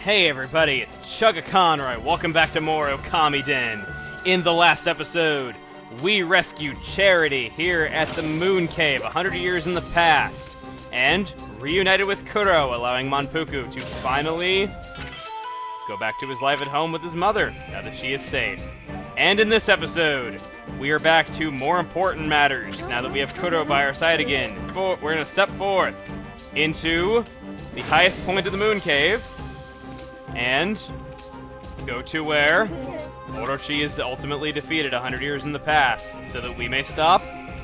Hey everybody, it's Chugga Conroy. Welcome back to more Okamiden. In the last episode, we rescued Charity here at the Moon Cave 100 years in the past, and reunited with Kuro, allowing Monpuku to finally go back to his life at home with his mother, now that she is safe. And in this episode, we are back to more important matters, now that we have Kuro by our side again. We're going to step forth into the highest point of the Moon Cave, and go to where Orochi is ultimately defeated 100 years in the past, so that we may stop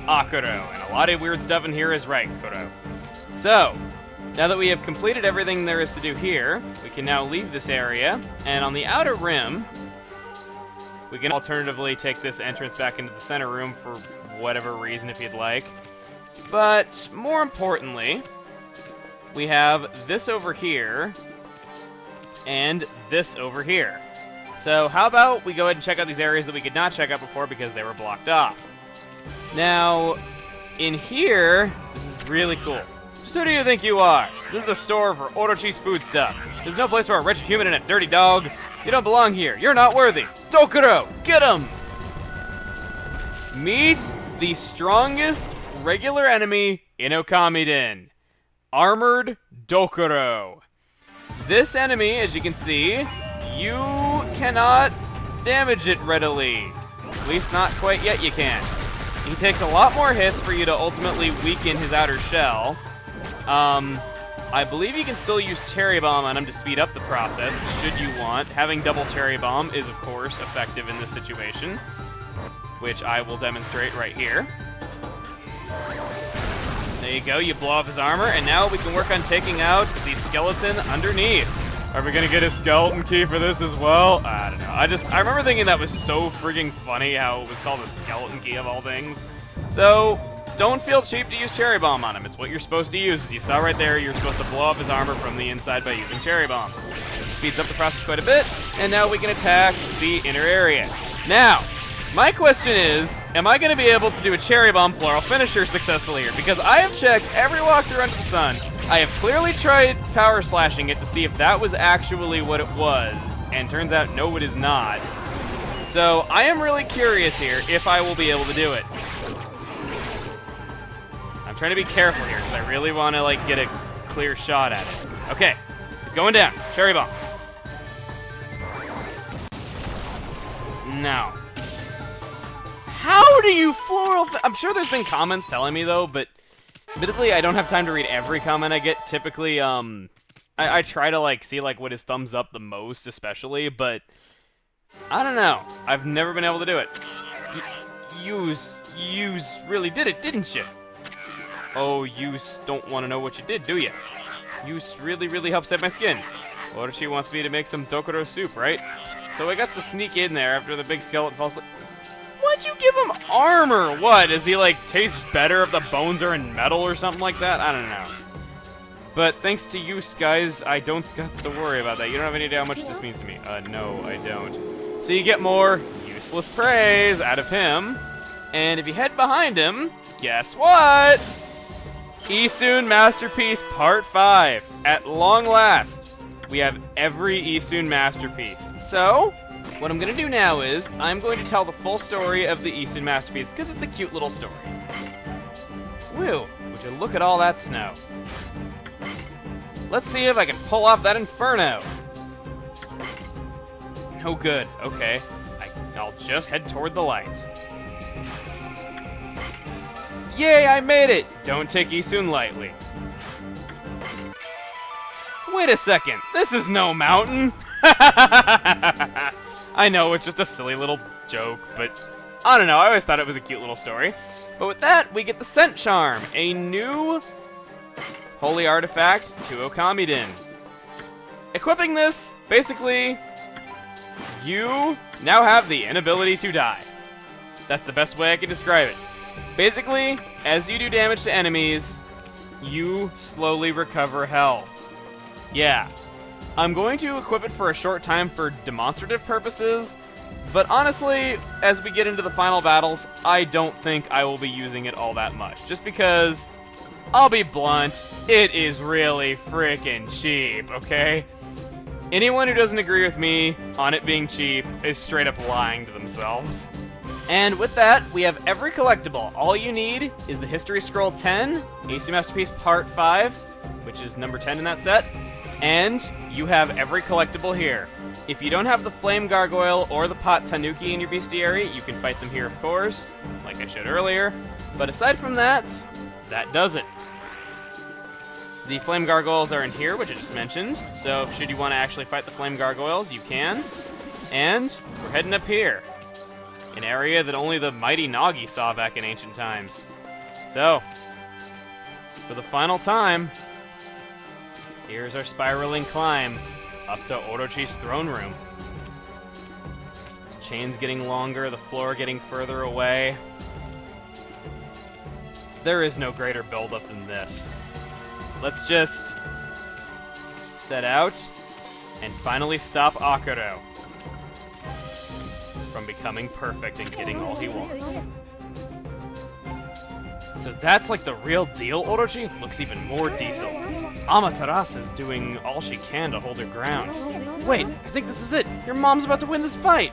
Akuro. And a lot of weird stuff in here is right, Kuro. So, now that we have completed everything there is to do here, we can now leave this area, and on the outer rim, we can alternatively take this entrance back into the center room for whatever reason if you'd like. But, more importantly, we have this over here, and this over here. So how about we go ahead and check out these areas that we could not check out before because they were blocked off. Now, in here, this is really cool. Just who do you think you are? This is the store for Orochi's foodstuff. There's no place for a wretched human and a dirty dog. You don't belong here. You're not worthy. Dokuro, get him! Meet the strongest regular enemy in Okamiden. Armored Dokuro. This enemy, as you can see, you cannot damage it readily. At least not quite yet you can't. He takes a lot more hits for you to ultimately weaken his outer shell. I believe you can still use Cherry Bomb on him to speed up the process, should you want. Having double Cherry Bomb is, of course, effective in this situation, which I will demonstrate right here. There you go, you blow off his armor, and now we can work on taking out the skeleton underneath. Are we gonna get a skeleton key for this as well? I don't know. I remember thinking that was so frigging funny how it was called a skeleton key of all things. So, don't feel cheap to use Cherry Bomb on him. It's what you're supposed to use. As you saw right there, you're supposed to blow off his armor from the inside by using Cherry Bomb. It speeds up the process quite a bit, and now we can attack the inner area. Now, my question is, am I going to be able to do a Cherry Bomb floral finisher successfully here? Because I have checked every walkthrough under the sun. I have clearly tried power slashing it to see if that was actually what it was, and turns out no, it is not. So I am really curious here if I will be able to do it. I'm trying to be careful here because I really want to get a clear shot at it. Okay, he's going down. Cherry Bomb. No. How do you floral? I'm sure there's been comments telling me though, but admittedly, I don't have time to read every comment I get. Typically, I try to see what is thumbs up the most, especially, but I don't know. I've never been able to do it. You really did it, didn't you? Oh, you don't want to know what you did, do you? You really helped save my skin. Orochi wants me to make some Dokuro soup, right? So I got to sneak in there after the big skeleton falls. Why'd you give him armor? What, does he taste better if the bones are in metal or something like that? I don't know. But thanks to you guys, I don't got to worry about that. You don't have any idea how much this means to me. No, I don't. So you get more useless praise out of him. And if you head behind him, guess what? Isun Masterpiece Part 5. At long last, we have every Isun Masterpiece. So, what I'm going to do now is, I'm going to tell the full story of the Isun Masterpiece, because it's a cute little story. Woo, would you look at all that snow. Let's see if I can pull off that inferno. No good, okay. I'll just head toward the light. Yay, I made it! Don't take Isun lightly. Wait a second, this is no mountain! I know, it's just a silly little joke, but I don't know, I always thought it was a cute little story. But with that, we get the Scent Charm, a new holy artifact to Okamiden. Equipping this, basically, you now have the inability to die. That's the best way I can describe it. Basically, as you do damage to enemies, you slowly recover health. Yeah. I'm going to equip it for a short time for demonstrative purposes, but honestly, as we get into the final battles, I don't think I will be using it all that much. Just because, I'll be blunt, it is really freaking cheap, okay? Anyone who doesn't agree with me on it being cheap is straight up lying to themselves. And with that, we have every collectible. All you need is the History Scroll 10, AC Masterpiece Part 5, which is number 10 in that set, and you have every collectible here. If you don't have the Flame Gargoyle or the Pot Tanuki in your bestiary, you can fight them here, of course, like I showed earlier. But aside from that, that does it. The Flame Gargoyles are in here, which I just mentioned, so should you want to actually fight the Flame Gargoyles, you can. And we're heading up here, an area that only the mighty Nagi saw back in ancient times. So, for the final time, here's our spiraling climb up to Orochi's throne room. This chain's getting longer, the floor getting further away. There is no greater buildup than this. Let's just set out and finally stop Akuro from becoming perfect and getting all he wants. So that's like the real deal, Orochi? Looks even more diesel. Amaterasu is doing all she can to hold her ground. Wait, I think this is it. Your mom's about to win this fight.